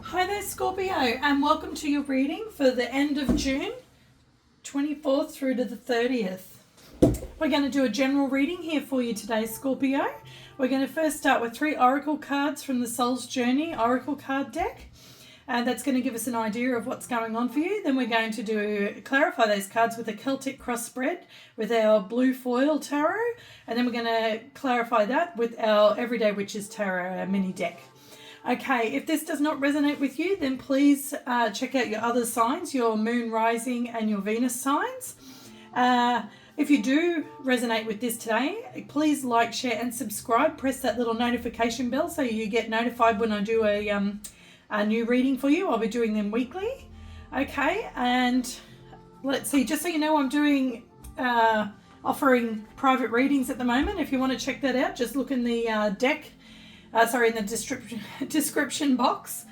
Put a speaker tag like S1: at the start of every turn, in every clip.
S1: Hi there, Scorpio, and welcome to your reading for the end of June, 24th through to the 30th. We're going to do a general reading here for you today, Scorpio. We're going to first start with 3 oracle cards from the Soul's Journey oracle card deck, and that's going to give us an idea of what's going on for you. Then we're going to clarify those cards with a Celtic cross spread with our blue foil tarot, and then we're going to clarify that with our Everyday Witches tarot, our mini deck. Okay, if this does not resonate with you, then please check out your other signs, your moon rising and your Venus signs. If you do resonate with this today, please like, share and subscribe. Press that little notification bell so you get notified when I do a new reading for you. I'll be doing them weekly. Okay, and let's see, just so you know, I'm doing offering private readings at the moment. If you want to check that out, just look in the in the description box.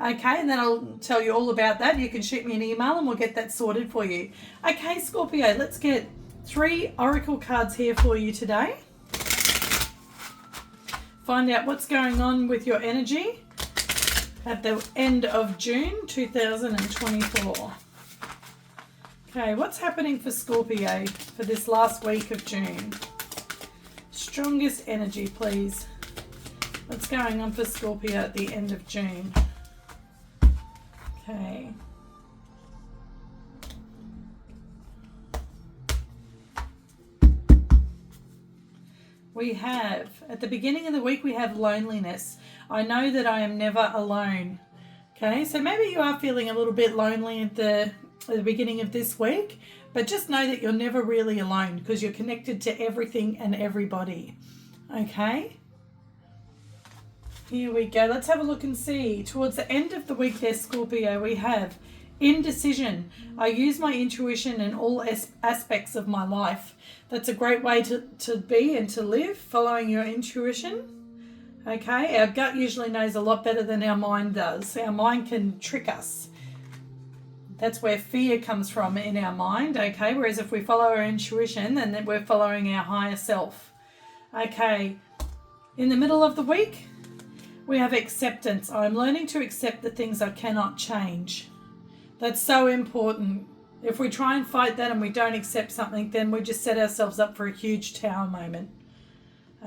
S1: Okay, and then I'll tell you all about that. You can shoot me an email and we'll get that sorted for you. Okay, Scorpio, let's get 3 oracle cards here for you today. Find out what's going on with your energy at the end of June 2024. Okay, what's happening for Scorpio for this last week of June? Strongest energy, please. What's going on for Scorpio at the end of June? Okay. We have, at the beginning of the week, we have loneliness. I know that I am never alone. Okay, so maybe you are feeling a little bit lonely at the beginning of this week, but just know that you're never really alone because you're connected to everything and everybody. Okay? Here we go. Let's have a look and see. Towards the end of the week there, Scorpio, we have indecision. I use my intuition in all aspects of my life. That's a great way to be and to live, following your intuition. Okay, our gut usually knows a lot better than our mind does. Our mind can trick us. That's where fear comes from in our mind, okay? Whereas if we follow our intuition, then we're following our higher self. Okay, in the middle of the week, we have acceptance. I'm learning to accept the things I cannot change. That's so important. If we try and fight that and we don't accept something, then we just set ourselves up for a huge tower moment.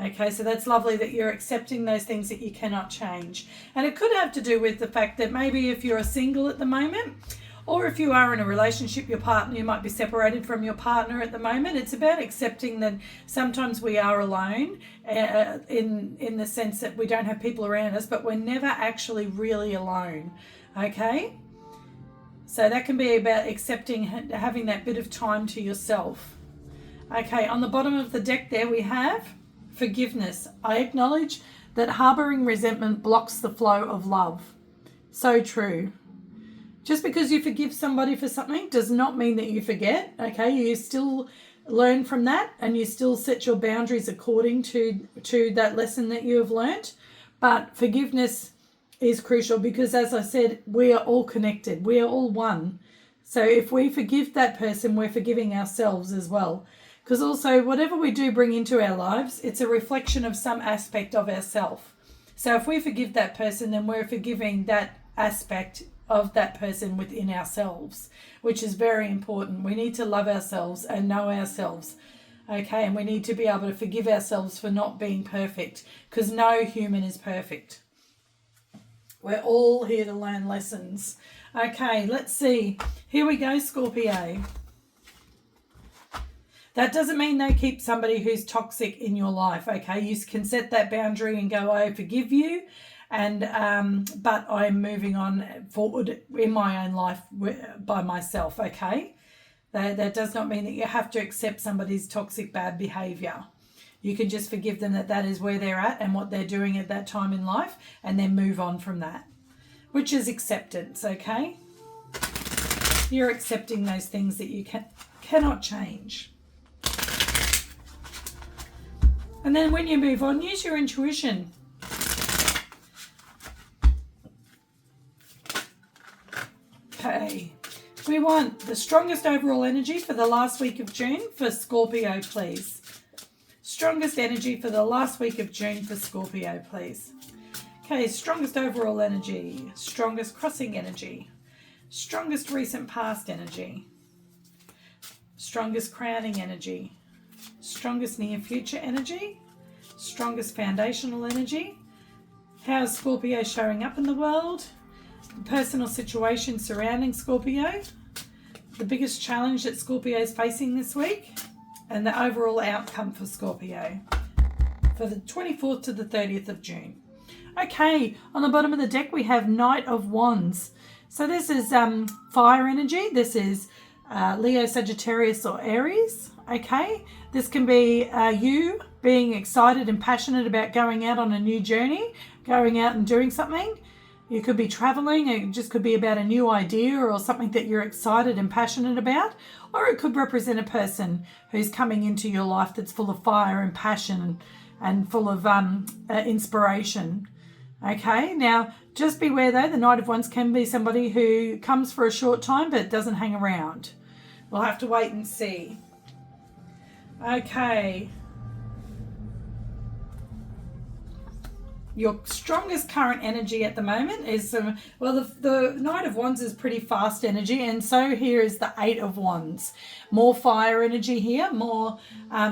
S1: Okay, so that's lovely that you're accepting those things that you cannot change. And it could have to do with the fact that maybe if you're a single at the moment, or if you are in a relationship, your partner, you might be separated from your partner at the moment. It's about accepting that sometimes we are alone in the sense that we don't have people around us, but we're never actually really alone. Okay? So that can be about accepting, having that bit of time to yourself. Okay, on the bottom of the deck there we have forgiveness. I acknowledge that harboring resentment blocks the flow of love. So true. Just because you forgive somebody for something does not mean that you forget, okay? You still learn from that and you still set your boundaries according to that lesson that you have learnt. But forgiveness is crucial because, as I said, we are all connected. We are all one. So if we forgive that person, we're forgiving ourselves as well. Because also, whatever we do bring into our lives, it's a reflection of some aspect of ourselves. So if we forgive that person, then we're forgiving that aspect of that person within ourselves, which is very important. We need to love ourselves and know ourselves, okay? And we need to be able to forgive ourselves for not being perfect, because no human is perfect. We're all here to learn lessons. Okay, let's see. Here we go, Scorpio. That doesn't mean they keep somebody who's toxic in your life, okay? You can set that boundary and go, I forgive you. And but I'm moving on forward in my own life by myself, okay? That does not mean that you have to accept somebody's toxic bad behavior. You can just forgive them that is where they're at and what they're doing at that time in life, and then move on from that, which is acceptance, okay? You're accepting those things that you cannot change. And then when you move on, use your intuition. Okay, we want the strongest overall energy for the last week of June for Scorpio, please. Strongest energy for the last week of June for Scorpio, please. Okay, strongest overall energy, strongest crossing energy, strongest recent past energy, strongest crowning energy, strongest near future energy, strongest foundational energy. How is Scorpio showing up in the world? The personal situation surrounding Scorpio, the biggest challenge that Scorpio is facing this week, and the overall outcome for Scorpio for the 24th to the 30th of June. Okay, on the bottom of the deck we have Knight of Wands. So this is fire energy. This is Leo, Sagittarius or Aries. Okay, this can be you being excited and passionate about going out on a new journey, going out and doing something. You could be traveling. It just could be about a new idea or something that you're excited and passionate about. Or it could represent a person who's coming into your life that's full of fire and passion and full of inspiration. Okay, now just beware though, the Knight of Wands can be somebody who comes for a short time but doesn't hang around. We'll have to wait and see. Okay. Your strongest current energy at the moment is, the Knight of Wands is pretty fast energy, and so here is the Eight of Wands. More fire energy here, more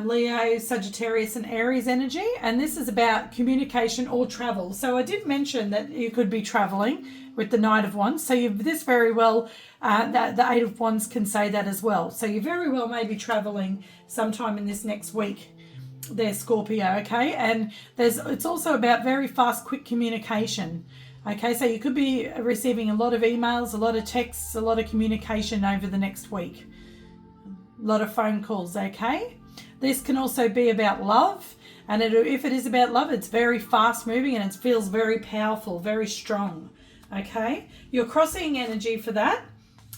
S1: Leo, Sagittarius and Aries energy, and this is about communication or travel. So I did mention that you could be traveling with the Knight of Wands, so this very well, the Eight of Wands can say that as well. So you very well may be traveling sometime in this next week. There, Scorpio, okay? And it's also about very fast, quick communication. Okay, so you could be receiving a lot of emails, a lot of texts, a lot of communication over the next week. A lot of phone calls, okay? This can also be about love. And if it is about love, it's very fast moving and it feels very powerful, very strong. Okay? Your crossing energy for that,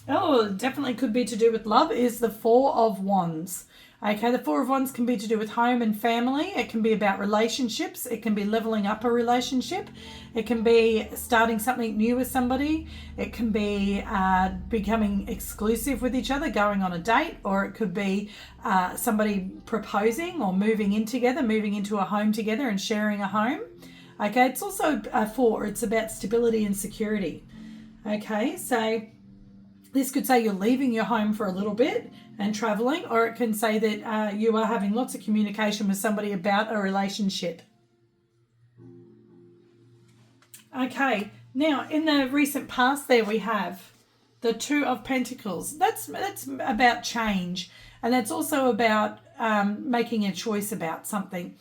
S1: it definitely could be to do with love, is the Four of Wands. Okay, the Four of Wands can be to do with home and family. It can be about relationships. It can be leveling up a relationship. It can be starting something new with somebody. It can be becoming exclusive with each other, going on a date, or it could be somebody proposing or moving in together, moving into a home together and sharing a home. Okay, it's also a four. It's about stability and security. Okay, so this could say you're leaving your home for a little bit and traveling, or it can say that you are having lots of communication with somebody about a relationship. Okay, now in the recent past there we have the Two of Pentacles. That's about change, and that's also about making a choice about something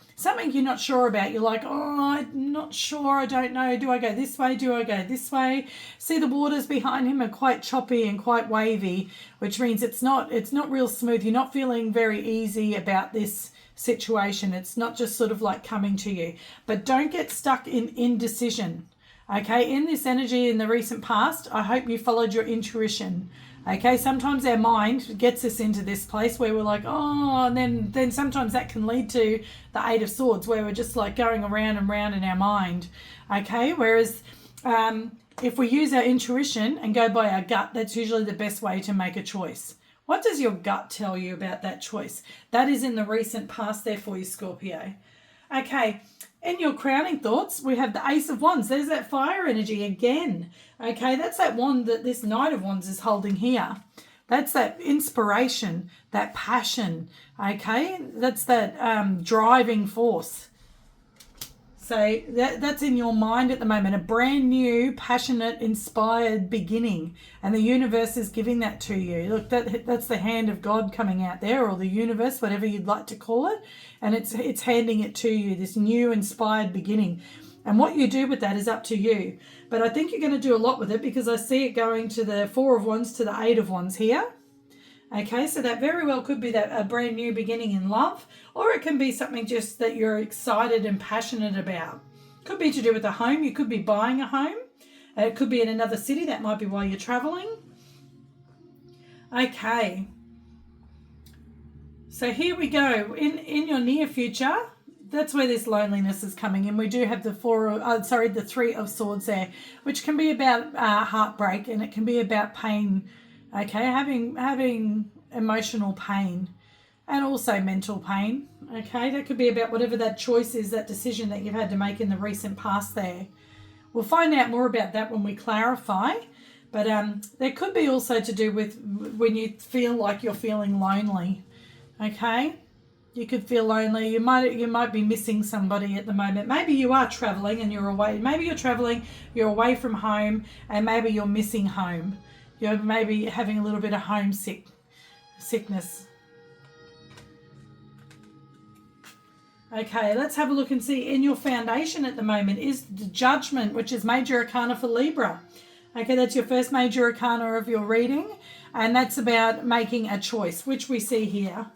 S1: you're not sure about. You're like, I'm not sure, I don't know, do I go this way, do I go this way? See, the waters behind him are quite choppy and quite wavy, which means it's not real smooth. You're not feeling very easy about this situation. It's not just sort of like coming to you. But don't get stuck in indecision. Okay, in this energy in the recent past, I hope you followed your intuition. Okay, sometimes our mind gets us into this place where we're like, and then sometimes that can lead to the Eight of Swords, where we're just like going around and round in our mind. Okay, whereas if we use our intuition and go by our gut, that's usually the best way to make a choice. What does your gut tell you about that choice? That is in the recent past there for you, Scorpio. Okay, in your crowning thoughts, we have the Ace of Wands. There's that fire energy again. Okay, that's that wand that this Knight of Wands is holding here. That's that inspiration, that passion. Okay, that's that driving force. So that's in your mind at the moment, a brand new, passionate, inspired beginning. And the universe is giving that to you. Look, that's the hand of God coming out there, or the universe, whatever you'd like to call it. And it's handing it to you, this new inspired beginning. And what you do with that is up to you. But I think you're going to do a lot with it, because I see it going to the Four of Wands to the Eight of Wands here. Okay, so that very well could be that a brand new beginning in love, or it can be something just that you're excited and passionate about. Could be to do with a home. You could be buying a home. It could be in another city. That might be while you're traveling. Okay. So here we go. In your near future, that's where this loneliness is coming in. We do have the Three of Swords there, which can be about heartbreak, and it can be about pain. Okay, having emotional pain and also mental pain. Okay, that could be about whatever that choice is, that decision that you've had to make in the recent past there. We'll find out more about that when we clarify. But there could be also to do with when you feel like you're feeling lonely. Okay? You could feel lonely. You might be missing somebody at the moment. Maybe you are traveling and you're away. Maybe you're traveling, you're away from home, and maybe you're missing home. You're maybe having a little bit of sickness. Okay, let's have a look and see in your foundation at the moment is the Judgment, which is major arcana for Libra. Okay, that's your first major arcana of your reading, and that's about making a choice, which we see here.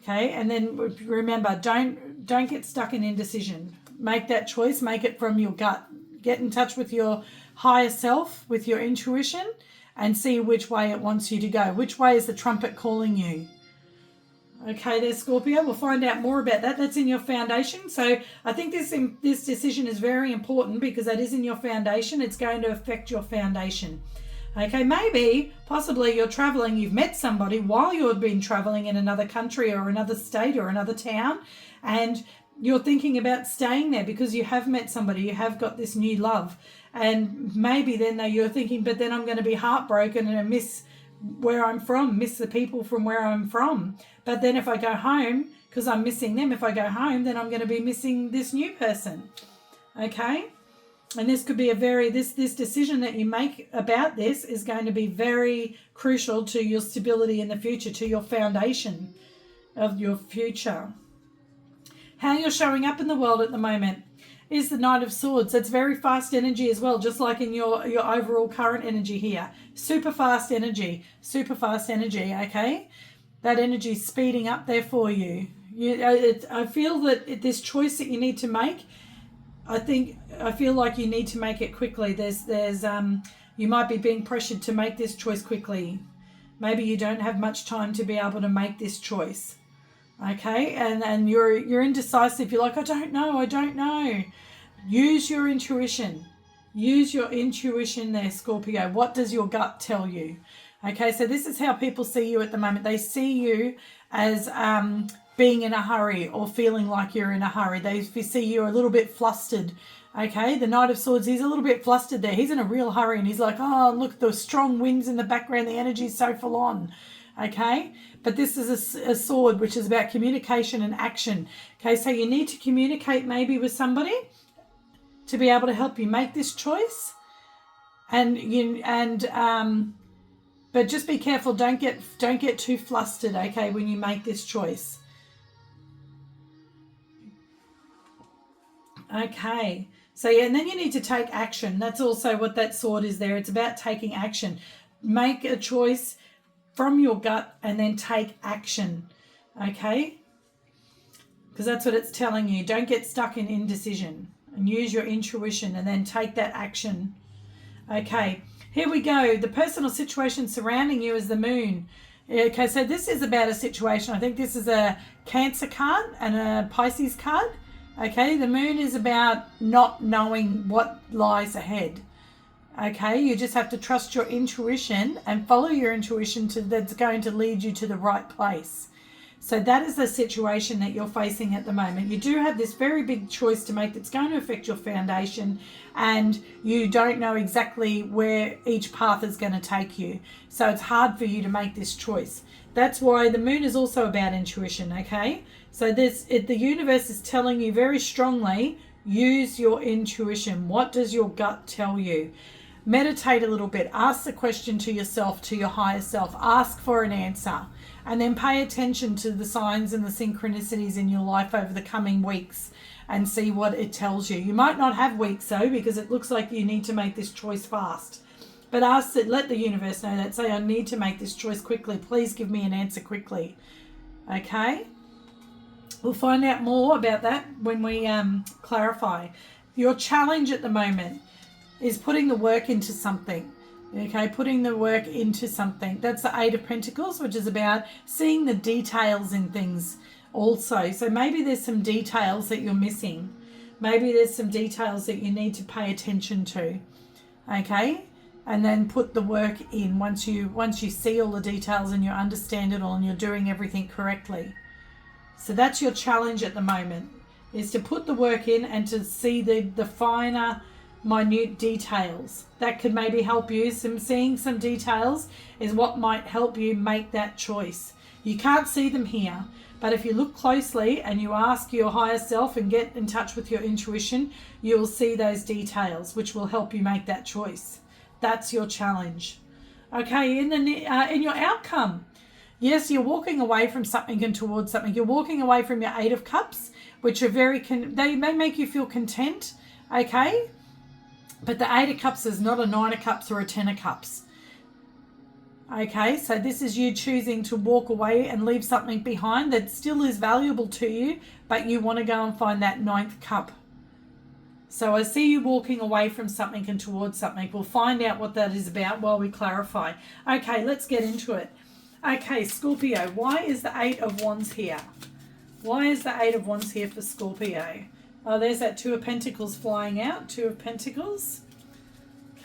S1: Okay, and then remember, don't get stuck in indecision. Make that choice, make it from your gut. Get in touch with your higher self, with your intuition, and see which way it wants you to go. Which way is the trumpet calling you? Okay, there, Scorpio. We'll find out more about that. That's in your foundation. So I think this decision is very important because that is in your foundation. It's going to affect your foundation. Okay, maybe, possibly you're traveling, you've met somebody while you've been traveling in another country or another state or another town, and you're thinking about staying there because you have met somebody, you have got this new love. And maybe then you're thinking, but then I'm going to be heartbroken and miss where I'm from, miss the people from where I'm from. But then if I go home, because I'm missing them, if I go home, then I'm going to be missing this new person. Okay? And this could be this decision that you make about this is going to be very crucial to your stability in the future, to your foundation of your future. How you're showing up in the world at the moment is the Knight of Swords. It's very fast energy as well, just like in your overall current energy here. Super fast energy, okay? That energy is speeding up there for you. I feel that this choice that you need to make, I feel like you need to make it quickly. You might be being pressured to make this choice quickly. Maybe you don't have much time to be able to make this choice. Okay, and you're indecisive. You're like, I don't know. Use your intuition. Use your intuition there, Scorpio. What does your gut tell you? Okay, so this is how people see you at the moment. They see you as being in a hurry or feeling like you're in a hurry. They see you a little bit flustered. Okay, the Knight of Swords, he's a little bit flustered there. He's in a real hurry and he's like, oh, look, the strong winds in the background. The energy is so full on. Okay, but this is a sword, which is about communication and action. Okay, so you need to communicate maybe with somebody to be able to help you make this choice. But just be careful. Don't get too flustered. Okay, when you make this choice. Okay, so yeah, and then you need to take action. That's also what that sword is there. It's about taking action. Make a choice from your gut and then take action, okay? Because that's what it's telling you. Don't get stuck in indecision and use your intuition and then take that action. Okay, here we go. The personal situation surrounding you is the Moon. Okay, so this is about a situation. I think this is a Cancer card and a Pisces card. Okay, the Moon is about not knowing what lies ahead. Okay, you just have to trust your intuition and follow your intuition that's going to lead you to the right place. So that is the situation that you're facing at the moment. You do have this very big choice to make that's going to affect your foundation, and you don't know exactly where each path is going to take you. So it's hard for you to make this choice. That's why the Moon is also about intuition, okay? So the universe is telling you very strongly, use your intuition. What does your gut tell you? Meditate a little bit. Ask the question to yourself, to your higher self. Ask for an answer. And then pay attention to the signs and the synchronicities in your life over the coming weeks and see what it tells you. You might not have weeks though, because it looks like you need to make this choice fast. But let the universe know that. Say, I need to make this choice quickly. Please give me an answer quickly. Okay? We'll find out more about that when we clarify. Your challenge at the moment is putting the work into something. Okay, putting the work into something. That's the Eight of Pentacles, which is about seeing the details in things also. So maybe there's some details that you're missing. Maybe there's some details that you need to pay attention to. Okay, and then put the work in once you see all the details and you understand it all and you're doing everything correctly. So that's your challenge at the moment, is to put the work in and to see the finer minute details that could maybe help you. Seeing some details is what might help you make that choice. You can't see them here, but if you look closely and you ask your higher self and get in touch with your intuition, you will see those details, which will help you make that choice. That's your challenge. Okay, in your outcome, yes, you're walking away from something and towards something. You're walking away from your 8 of Cups, which are they make you feel content, okay? But the 8 of Cups is not a 9 of Cups or a 10 of Cups. Okay, so this is you choosing to walk away and leave something behind that still is valuable to you, but you want to go and find that 9th cup. So I see you walking away from something and towards something. We'll find out what that is about while we clarify. Okay, let's get into it. Okay, Scorpio, why is the 8 of Wands here? Why is the 8 of Wands here for Scorpio? Oh, there's that 2 of Pentacles flying out. 2 of Pentacles.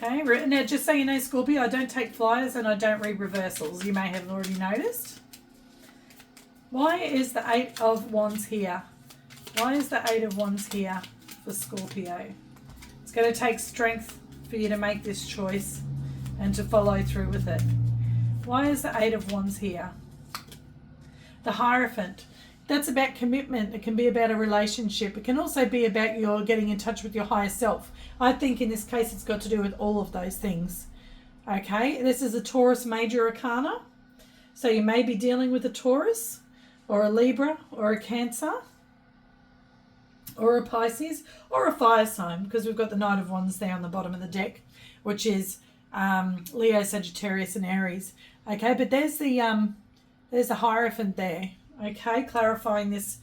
S1: Okay, now just so you know, Scorpio, I don't take flyers and I don't read reversals. You may have already noticed. Why is the 8 of Wands here? Why is the 8 of Wands here for Scorpio? It's going to take strength for you to make this choice and to follow through with it. Why is the 8 of Wands here? The Hierophant. That's about commitment. It can be about a relationship. It can also be about your getting in touch with your higher self. I think in this case it's got to do with all of those things. Okay, this is a Taurus major arcana. So you may be dealing with a Taurus or a Libra or a Cancer or a Pisces or a fire sign, because we've got the Knight of Wands there on the bottom of the deck, which is Leo, Sagittarius and Aries. Okay, but there's the Hierophant there. Okay, clarifying this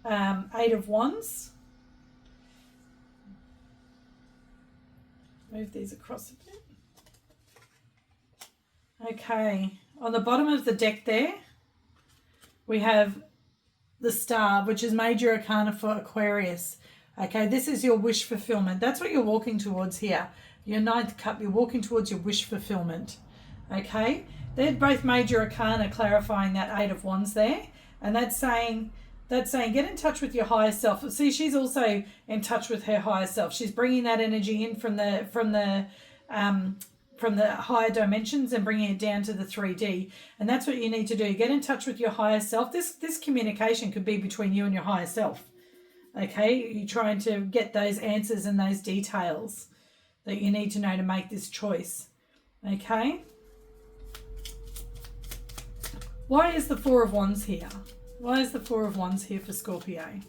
S1: 8 of Wands. Move these across a bit. Okay, on the bottom of the deck there, we have the Star, which is major arcana for Aquarius. Okay, this is your wish fulfillment. That's what you're walking towards here. Your 9th cup, you're walking towards your wish fulfillment. Okay, they're both major arcana, clarifying that 8 of Wands there. And that's saying get in touch with your higher self. See, she's also in touch with her higher self. She's bringing that energy in from the higher dimensions and bringing it down to the 3D. And that's what you need to do. Get in touch with your higher self. This communication could be between you and your higher self. Okay, you're trying to get those answers and those details that you need to know to make this choice. Okay. Why is the 4 of Wands here? Why is the 4 of Wands here for Scorpio?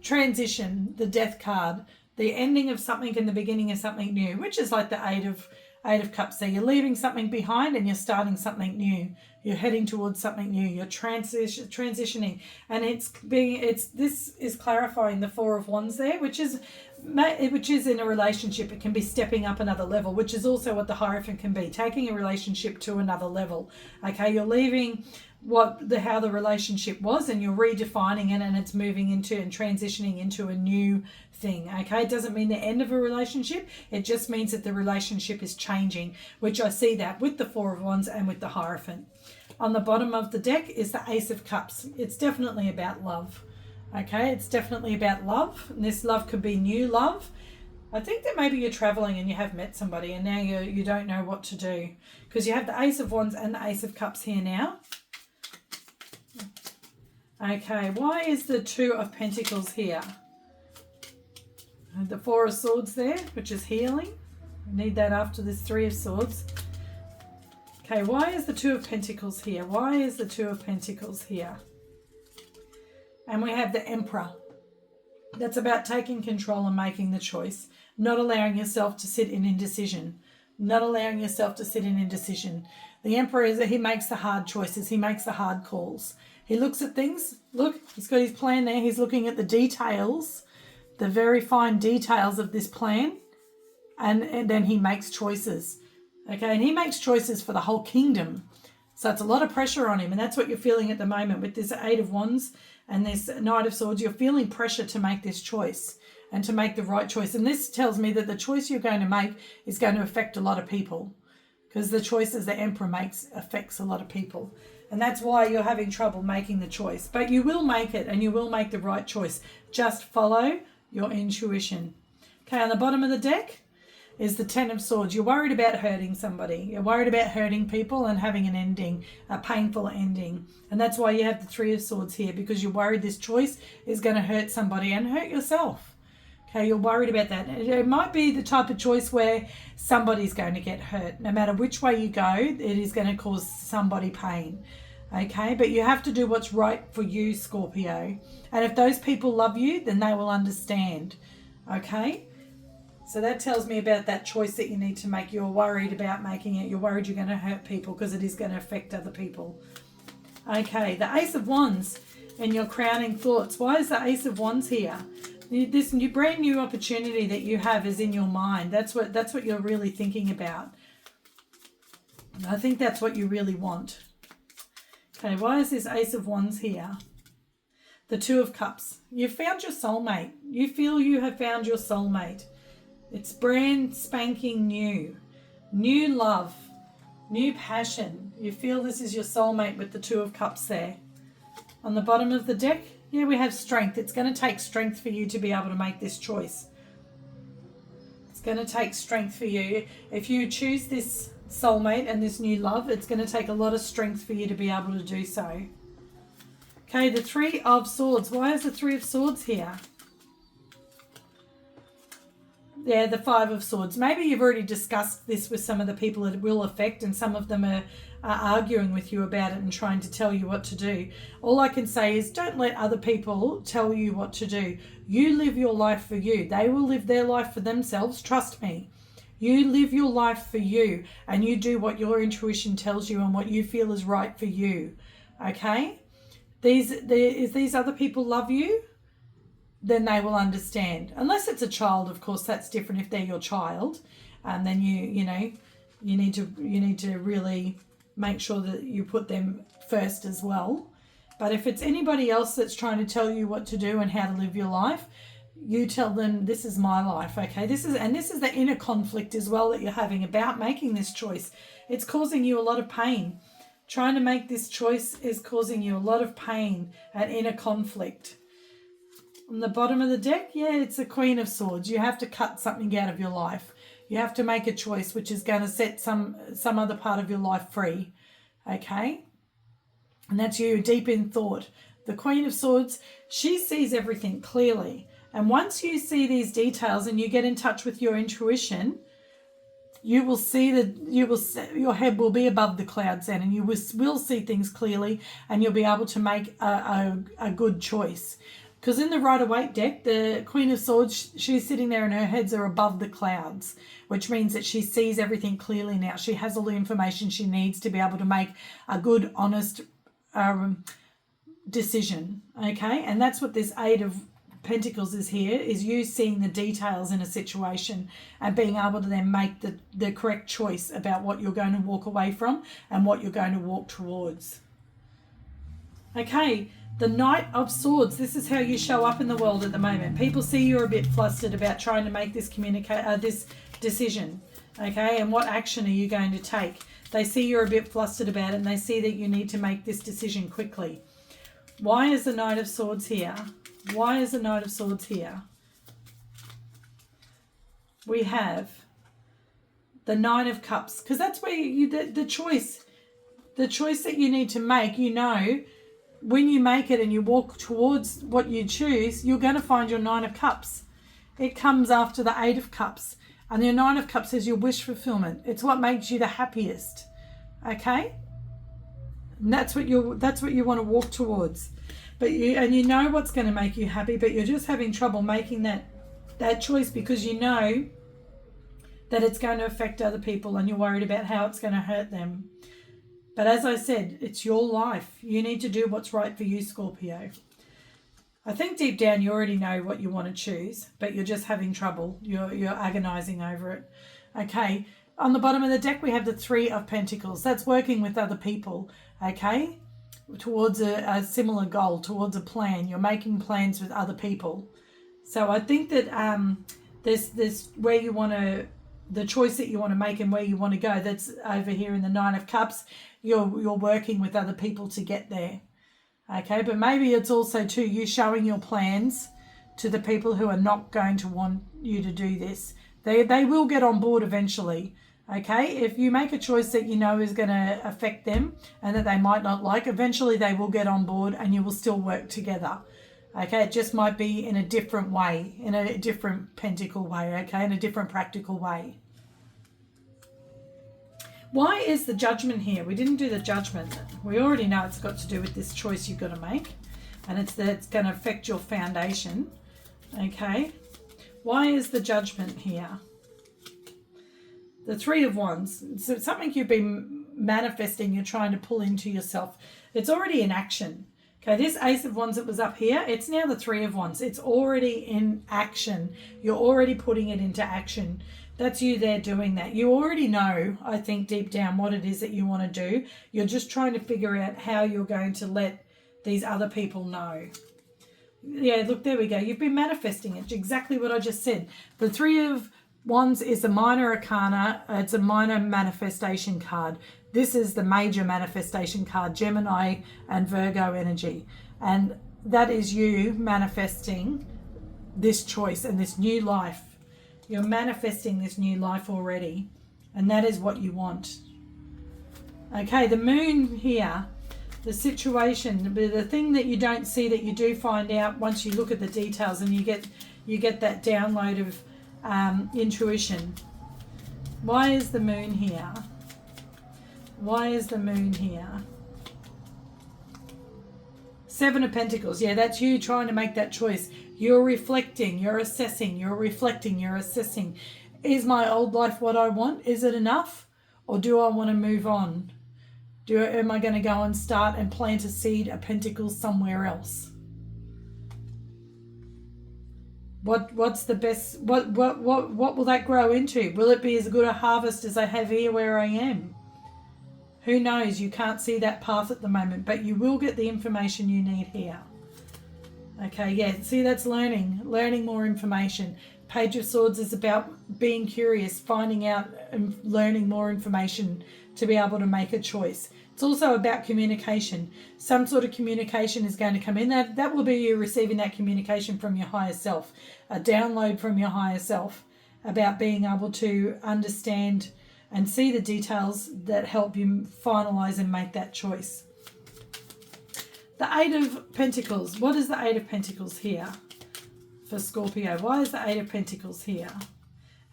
S1: Transition, the Death card, the ending of something and the beginning of something new, which is like the 8 of Cups there. You're leaving something behind and you're starting something new. You're heading towards something new. You're transitioning, and this is clarifying the 4 of Wands there, which is in a relationship. It can be stepping up another level, which is also what the Hierophant can be, taking a relationship to another level. Okay, you're leaving how the relationship was and you're redefining it, and it's moving into and transitioning into a new thing. Okay, it doesn't mean the end of a relationship. It just means that the relationship is changing, which I see that with the 4 of Wands and with the Hierophant. On the bottom of the deck is the Ace of Cups. It's definitely about love. Okay, it's definitely about love. And this love could be new love. I think that maybe you're traveling and you have met somebody and now you don't know what to do, because you have the Ace of Wands and the Ace of Cups here now. Okay, why is the 2 of Pentacles here? And the 4 of Swords there, which is healing. We need that after this 3 of Swords. Okay, why is the 2 of Pentacles here? Why is the 2 of Pentacles here? And we have the Emperor. That's about taking control and making the choice, not allowing yourself to sit in indecision. Not allowing yourself to sit in indecision. The Emperor he makes the hard choices. He makes the hard calls. He looks at things. Look, he's got his plan there. He's looking at the details, the very fine details of this plan, and then he makes choices. Okay, and he makes choices for the whole kingdom. So it's a lot of pressure on him, and that's what you're feeling at the moment with this 8 of Wands and this Knight of Swords. You're feeling pressure to make this choice and to make the right choice. And this tells me that the choice you're going to make is going to affect a lot of people, because the choices the Emperor makes affects a lot of people. And that's why you're having trouble making the choice. But you will make it, and you will make the right choice. Just follow your intuition. Okay, on the bottom of the deck is the Ten of Swords. You're worried about hurting somebody. You're worried about hurting people and having an ending, a painful ending. And that's why you have the Three of Swords here, because you're worried this choice is going to hurt somebody and hurt yourself. Okay, you're worried about that. It might be the type of choice where somebody's going to get hurt. No matter which way you go, it is going to cause somebody pain. Okay, but you have to do what's right for you, Scorpio. And if those people love you, then they will understand. Okay? So that tells me about that choice that you need to make. You're worried about making it. You're worried you're going to hurt people because it is going to affect other people. Okay, the Ace of Wands and your crowning thoughts. Why is the Ace of Wands here? This brand new opportunity that you have is in your mind. That's what you're really thinking about. I think that's what you really want. Okay, why is this Ace of Wands here? The Two of Cups. You've found your soulmate. You feel you have found your soulmate. It's brand spanking new. New love. New passion. You feel this is your soulmate with the Two of Cups there. On the bottom of the deck, yeah, we have strength. It's going to take strength for you to be able to make this choice. It's going to take strength for you. If you choose this soulmate and this new love, it's going to take a lot of strength for you to be able to do so. Okay, the Three of Swords. Why is the Three of Swords here? Yeah, the Five of Swords. Maybe you've already discussed this with some of the people it will affect, and some of them are arguing with you about it and trying to tell you what to do. All I can say is don't let other people tell you what to do. You live your life for you. They will live their life for themselves. Trust me. You live your life for you, and you do what your intuition tells you and what you feel is right for you. Okay? If these other people love you, then they will understand. Unless it's a child, of course, that's different. If they're your child, then you need to really make sure that you put them first as well. But if it's anybody else that's trying to tell you what to do and how to live your life, you tell them, this is my life, okay? This is the inner conflict as well that you're having about making this choice. It's causing you a lot of pain. Trying to make this choice is causing you a lot of pain and inner conflict. On the bottom of the deck, yeah, it's the Queen of Swords. You have to cut something out of your life. You have to make a choice which is going to set some other part of your life free, okay? And that's you, deep in thought. The Queen of Swords, she sees everything clearly. And once you see these details and you get in touch with your intuition, you will see that your head will be above the clouds then, and you will see things clearly, and you'll be able to make a good choice. Because in the Rider-Waite deck, the Queen of Swords, she's sitting there and her heads are above the clouds, which means that she sees everything clearly now. She has all the information she needs to be able to make a good, honest decision, okay? And that's what this Eight of Pentacles is here, is you seeing the details in a situation and being able to then make the correct choice about what you're going to walk away from and what you're going to walk towards. Okay, the Knight of Swords. This is how you show up in the world at the moment. People see you're a bit flustered about trying to make this this decision, okay? And what action are you going to take? They see you're a bit flustered about it, and they see that you need to make this decision quickly. Why is the Knight of Swords here? Why is the Knight of Swords here? We have the Nine of Cups, because that's where the choice that you need to make, when you make it and you walk towards what you choose, you're going to find your Nine of Cups. It comes after the Eight of Cups. And your Nine of Cups is your wish fulfillment. It's what makes you the happiest. Okay? And that's what you want to walk towards. But you know what's going to make you happy, but you're just having trouble making that choice because you know that it's going to affect other people and you're worried about how it's going to hurt them. But as I said, it's your life. You need to do what's right for you, Scorpio. I think deep down you already know what you want to choose, but you're just having trouble. You're agonizing over it. Okay, on the bottom of the deck we have the Three of Pentacles. That's working with other people, okay, towards a similar goal, towards a plan. You're making plans with other people. So I think that there's where you want to, the choice that you want to make and where you want to go, that's over here in the Nine of Cups. You're working with other people to get there. Okay, but maybe it's also too you showing your plans to the people who are not going to want you to do this. They will get on board eventually. Okay, if you make a choice that you know is going to affect them and that they might not like, eventually they will get on board and you will still work together. Okay, it just might be in a different way, in a different pentacle way, okay, in a different practical way. Why is the judgment here? We didn't do the judgment. We already know it's got to do with this choice you've got to make, and it's that it's going to affect your foundation. Okay, why is the judgment here? The Three of Wands. So it's something you've been manifesting, you're trying to pull into yourself. It's already in action. Okay, this Ace of Wands that was up here, it's now the Three of Wands. It's already in action. You're already putting it into action. That's you there doing that. You already know, I think, deep down what it is that you want to do. You're just trying to figure out how you're going to let these other people know. Yeah, look, there we go. You've been manifesting it. Exactly what I just said. The Three of Wands is a minor arcana. It's a minor manifestation card. This is the major manifestation card, Gemini and Virgo energy. And that is you manifesting this choice and this new life. You're manifesting this new life already. And that is what you want. Okay, the moon here, the situation, the thing that you don't see that you do find out once you look at the details and you get that download of intuition. Why is the moon here? Why is the moon here? Seven of Pentacles. Yeah, that's you trying to make that choice. You're reflecting, you're assessing, you're reflecting, you're assessing. Is my old life what I want? Is it enough? Or do I want to move on? Am I going to go and start and plant a seed of Pentacles somewhere else? What's the best? What will that grow into? Will it be as good a harvest as I have here where I am? Who knows? You can't see that path at the moment, but you will get the information you need here. Okay, yeah, see, that's learning more information. Page of Swords is about being curious, finding out and learning more information to be able to make a choice. It's also about communication. Some sort of communication is going to come in. That will be you receiving that communication from your higher self, a download from your higher self about being able to understand and see the details that help you finalize and make that choice. The Eight of Pentacles. What is the Eight of Pentacles here for Scorpio? Why is the Eight of Pentacles here?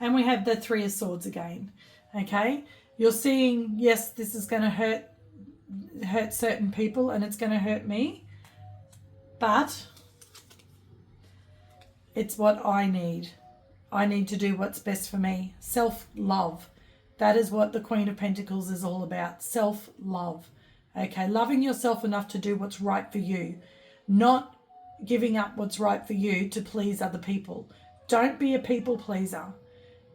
S1: And we have the Three of Swords again. Okay, you're seeing, yes, this is going to hurt certain people and it's going to hurt me, but it's what I need. I need to do what's best for me. Self-love. That is what the Queen of Pentacles is all about. Self-love. Okay, loving yourself enough to do what's right for you, not giving up what's right for you to please other people. Don't be a people pleaser.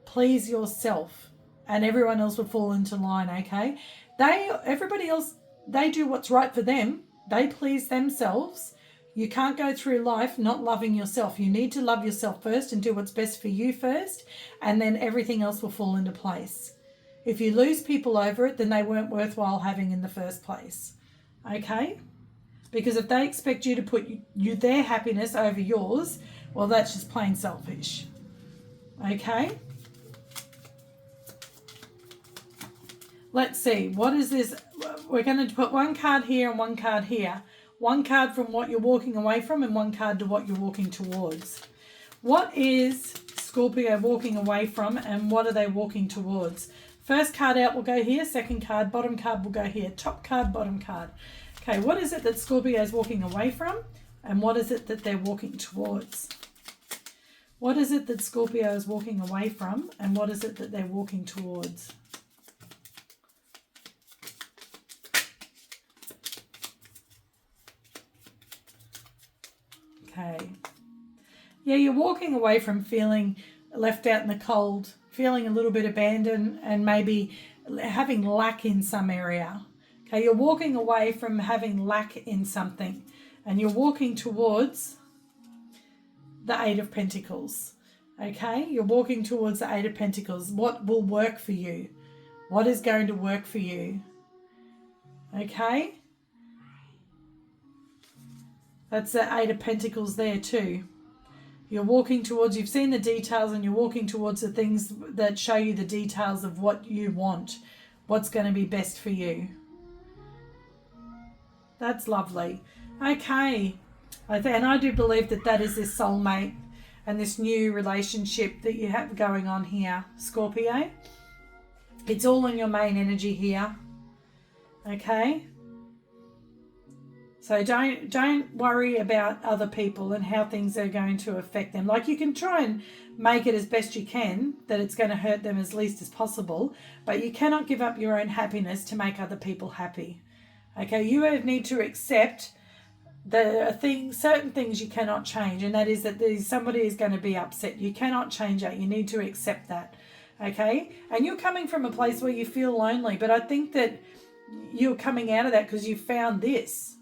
S1: Please yourself, and everyone else will fall into line. Okay, everybody else, they do what's right for them. They please themselves. You can't go through life not loving yourself. You need to love yourself first and do what's best for you first, and then everything else will fall into place. If you lose people over it, then they weren't worthwhile having in the first place. Okay? Because if they expect you to put their happiness over yours, well, that's just plain selfish. Okay? Let's see. What is this? We're going to put one card here and one card here. One card from what you're walking away from and one card to what you're walking towards. What is Scorpio walking away from and what are they walking towards? First card out will go here. Second card, bottom card will go here. Top card, bottom card. Okay, what is it that Scorpio is walking away from and what is it that they're walking towards? What is it that Scorpio is walking away from and what is it that they're walking towards? Okay. Yeah, you're walking away from feeling left out in the cold, feeling a little bit abandoned and maybe having lack in some area. Okay, you're walking away from having lack in something and you're walking towards the Eight of Pentacles. Okay, you're walking towards the Eight of Pentacles. What will work for you? What is going to work for you? Okay. That's the Eight of Pentacles there too. You're walking towards, you've seen the details, and you're walking towards the things that show you the details of what you want, what's going to be best for you. That's lovely. Okay. And I do believe that that is this soulmate and this new relationship that you have going on here, Scorpio. It's all in your main energy here. Okay? So don't worry about other people and how things are going to affect them. Like, you can try and make it as best you can that it's going to hurt them as least as possible, but you cannot give up your own happiness to make other people happy. Okay, you need to accept certain things you cannot change, and that is that somebody is going to be upset. You cannot change that. You need to accept that. Okay, and you're coming from a place where you feel lonely, but I think that you're coming out of that because you found this.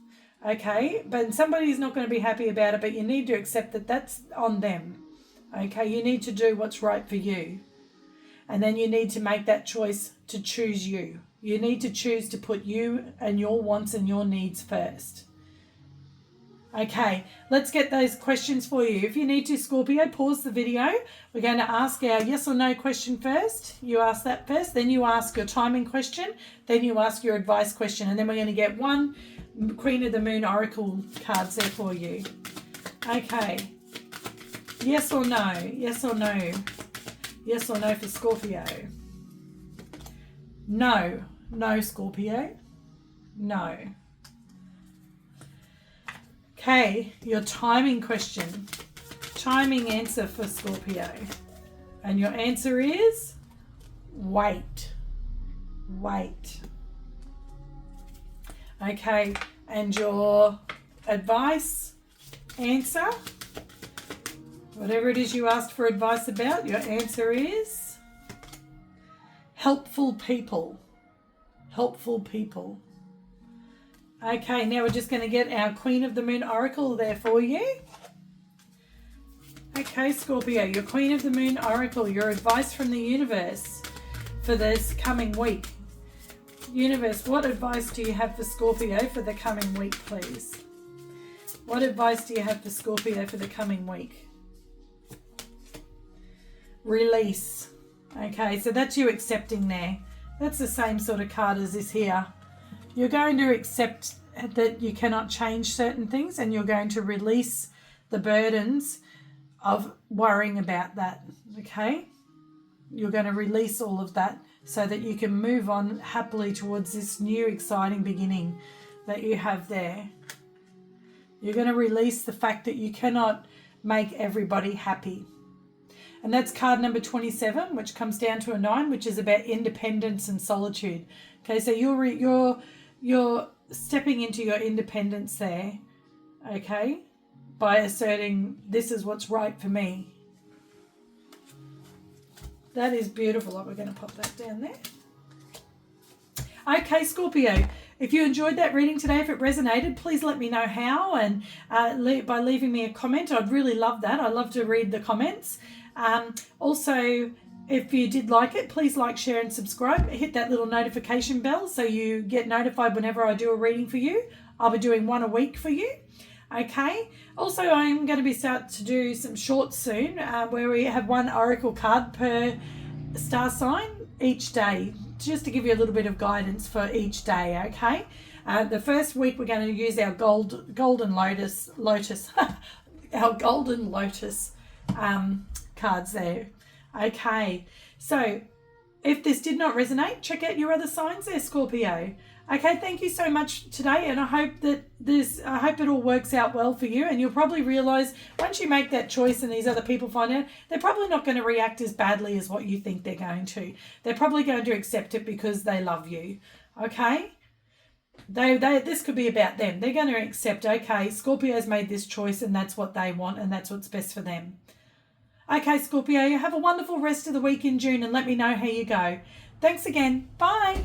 S1: Okay, but somebody's not going to be happy about it, but you need to accept that that's on them. Okay, you need to do what's right for you. And then you need to make that choice to choose you. You need to choose to put you and your wants and your needs first. Okay, let's get those questions for you. If you need to, Scorpio, pause the video. We're going to ask our yes or no question first. You ask that first, then you ask your timing question, then you ask your advice question, and then we're going to get one Queen of the Moon Oracle cards there for you. Okay, yes or no, yes or no, yes or no for Scorpio. No, no Scorpio, no. Okay, your timing question. Timing answer for Scorpio. And your answer is wait. Wait. Okay, and your advice answer, whatever it is you asked for advice about, your answer is helpful people. Helpful people. Okay, now we're just going to get our Queen of the Moon Oracle there for you. Okay, Scorpio, your Queen of the Moon Oracle, your advice from the universe for this coming week. Universe, what advice do you have for Scorpio for the coming week, please? What advice do you have for Scorpio for the coming week? Release. Okay, so that's you accepting there. That's the same sort of card as this here. You're going to accept that you cannot change certain things, and you're going to release the burdens of worrying about that, okay? You're going to release all of that so that you can move on happily towards this new exciting beginning that you have there. You're going to release the fact that you cannot make everybody happy. And that's card number 27, which comes down to a 9, which is about independence and solitude. Okay, so you're stepping into your independence there, okay, by asserting this is what's right for me. That is beautiful. We're going to pop that down there. Okay, Scorpio, if you enjoyed that reading today, if it resonated, please let me know how, and by leaving me a comment. I'd really love that. I love to read the comments. Also, if you did like it, please like, share and subscribe. Hit that little notification bell so you get notified whenever I do a reading for you. I'll be doing one a week for you. Okay. Also, I'm going to be start to do some shorts soon where we have one oracle card per star sign each day, just to give you a little bit of guidance for each day. Okay. The first week we're going to use our golden lotus, our golden lotus cards there. Okay, so if this did not resonate, check out your other signs there, Scorpio. Okay, thank you so much today, and I hope it all works out well for you, and you'll probably realise once you make that choice and these other people find out, they're probably not going to react as badly as what you think they're going to. They're probably going to accept it because they love you. Okay? This could be about them. They're going to accept, okay, Scorpio's made this choice and that's what they want and that's what's best for them. Okay, Scorpio, have a wonderful rest of the week in June and let me know how you go. Thanks again. Bye.